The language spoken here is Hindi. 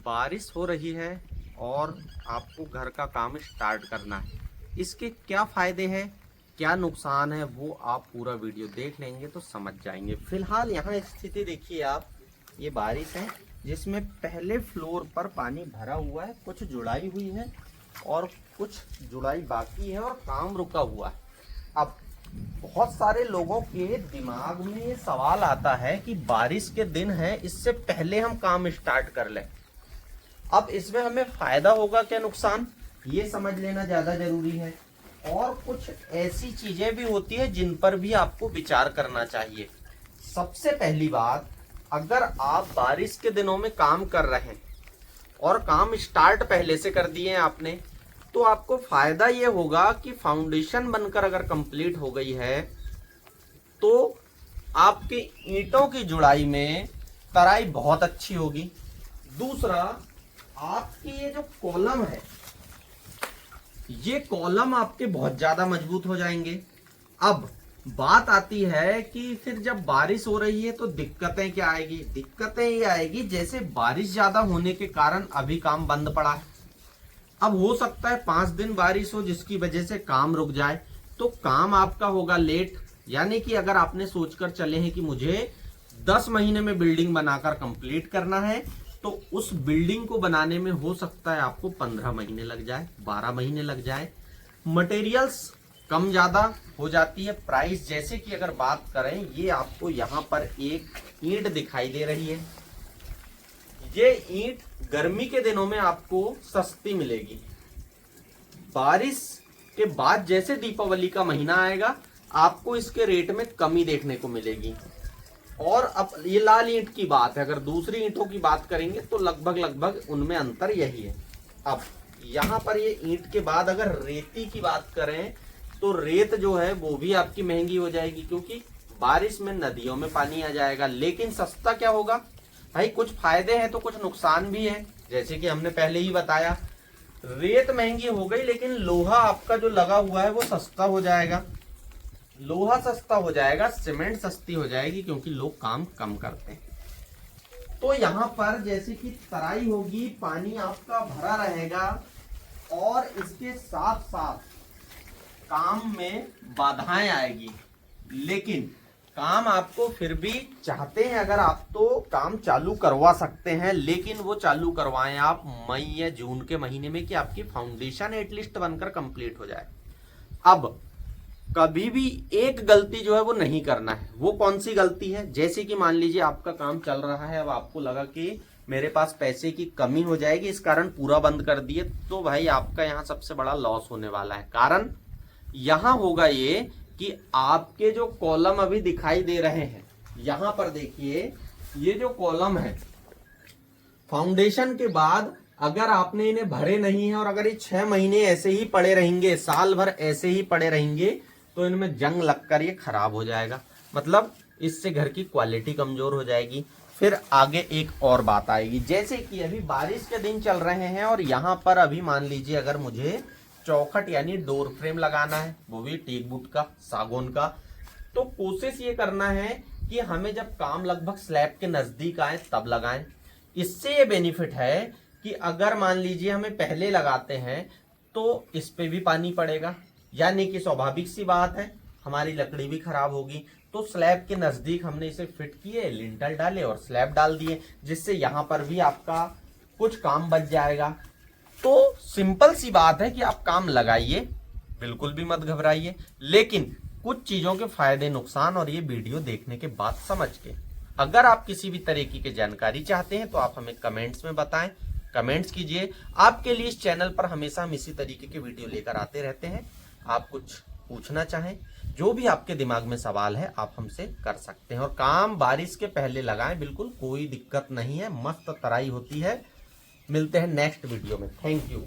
बारिश हो रही है और आपको घर का काम स्टार्ट करना है। इसके क्या फायदे हैं, क्या नुकसान है, वो आप पूरा वीडियो देख लेंगे तो समझ जाएंगे। फिलहाल यहाँ स्थिति देखिए आप, ये बारिश है जिसमें पहले फ्लोर पर पानी भरा हुआ है, कुछ जुड़ाई हुई है और कुछ जुड़ाई बाकी है और काम रुका हुआ है। अब बहुत सारे लोगों के दिमाग में ये सवाल आता है कि बारिश के दिन है, इससे पहले हम काम स्टार्ट कर लें। अब इसमें हमें फायदा होगा क्या नुकसान, ये समझ लेना ज्यादा जरूरी है। और कुछ ऐसी चीजें भी होती है जिन पर भी आपको विचार करना चाहिए। सबसे पहली बात, अगर आप बारिश के दिनों में काम कर रहे हैं और काम स्टार्ट पहले से कर दिए हैं आपने, तो आपको फायदा ये होगा कि फाउंडेशन बनकर अगर कंप्लीट हो गई है तो आपके ईंटों की जुड़ाई में तराई बहुत अच्छी होगी। दूसरा, आपके ये जो कॉलम है, ये कॉलम आपके बहुत ज्यादा मजबूत हो जाएंगे। अब बात आती है कि फिर जब बारिश हो रही है तो दिक्कतें क्या आएगी। दिक्कतें ये आएगी जैसे बारिश ज्यादा होने के कारण अभी काम बंद पड़ा है। अब हो सकता है 5 दिन बारिश हो जिसकी वजह से काम रुक जाए, तो काम आपका होगा लेट। यानी कि अगर आपने सोचकर चले हैं कि मुझे 10 महीने में बिल्डिंग बनाकर कंप्लीट करना है, तो उस बिल्डिंग को बनाने में हो सकता है आपको 15 महीने लग जाए, 12 महीने लग जाए। मटेरियल्स कम ज्यादा हो जाती है। प्राइस जैसे कि अगर बात करें, ये आपको यहाँ पर एक ईंट दिखाई दे रही है। ये ईंट गर्मी के दिनों में आपको सस्ती मिलेगी। बारिश के बाद जैसे दीपावली का महीना आएगा, आपको इसके रेट में कमी देखने को मिलेगी। और अब ये लाल ईंट की बात है, अगर दूसरी ईंटों की बात करेंगे तो लगभग उनमें अंतर यही है। अब यहाँ पर ये ईंट के बाद अगर रेती की बात करें तो रेत जो है वो भी आपकी महंगी हो जाएगी, क्योंकि बारिश में नदियों में पानी आ जाएगा। लेकिन सस्ता क्या होगा भाई, कुछ फायदे हैं तो कुछ नुकसान भी है। जैसे कि हमने पहले ही बताया, रेत महंगी हो गई लेकिन लोहा आपका जो लगा हुआ है वो सस्ता हो जाएगा। लोहा सस्ता हो जाएगा, सीमेंट सस्ती हो जाएगी, क्योंकि लोग काम कम करते हैं। तो यहाँ पर जैसे कि तराई होगी, पानी आपका भरा रहेगा और इसके साथ साथ काम में बाधाएं आएगी। लेकिन काम आपको फिर भी चाहते हैं अगर आप, तो काम चालू करवा सकते हैं। लेकिन वो चालू करवाएं आप मई या जून के महीने में, कि आपकी फाउंडेशन एटलीस्ट बनकर कंप्लीट हो जाए। अब कभी भी एक गलती जो है वो नहीं करना है। वो कौन सी गलती है, जैसे कि मान लीजिए आपका काम चल रहा है, अब आपको लगा कि मेरे पास पैसे की कमी हो जाएगी, इस कारण पूरा बंद कर दिए, तो भाई आपका यहाँ सबसे बड़ा लॉस होने वाला है। कारण यहाँ होगा ये कि आपके जो कॉलम अभी दिखाई दे रहे हैं, यहां पर देखिए, ये जो कॉलम है फाउंडेशन के बाद अगर आपने इन्हें भरे नहीं है और अगर ये 6 महीने ऐसे ही पड़े रहेंगे, साल भर ऐसे ही पड़े रहेंगे, तो इनमें जंग लगकर ये खराब हो जाएगा। मतलब इससे घर की क्वालिटी कमजोर हो जाएगी। फिर आगे एक और बात आएगी, जैसे कि अभी बारिश के दिन चल रहे हैं और यहाँ पर अभी मान लीजिए अगर मुझे चौखट यानी डोर फ्रेम लगाना है, वो भी टीक वुड का, सागौन का, तो कोशिश ये करना है कि हमें जब काम लगभग स्लैब के नजदीक आए तब लगाएं। इससे ये बेनिफिट है कि अगर मान लीजिए हमें पहले लगाते हैं तो इस पे भी पानी पड़ेगा, यानी कि स्वाभाविक सी बात है हमारी लकड़ी भी खराब होगी। तो स्लैब के नजदीक हमने इसे फिट किए, लिंटल डाले और स्लैब डाल दिए, जिससे यहाँ पर भी आपका कुछ काम बच जाएगा। तो सिंपल सी बात है कि आप काम लगाइए, बिल्कुल भी मत घबराइए। लेकिन कुछ चीजों के फायदे नुकसान और ये वीडियो देखने के बाद समझ के, अगर आप किसी भी तरीके की जानकारी चाहते हैं तो आप हमें कमेंट्स में बताएं, कमेंट्स कीजिए। आपके लिए इस चैनल पर हमेशा हम इसी तरीके के वीडियो लेकर आते रहते हैं। आप कुछ पूछना चाहें, जो भी आपके दिमाग में सवाल है, आप हमसे कर सकते हैं। और काम बारिश के पहले लगाएं, बिल्कुल कोई दिक्कत नहीं है, मस्त तराई होती है। मिलते हैं नेक्स्ट वीडियो में। Thank you.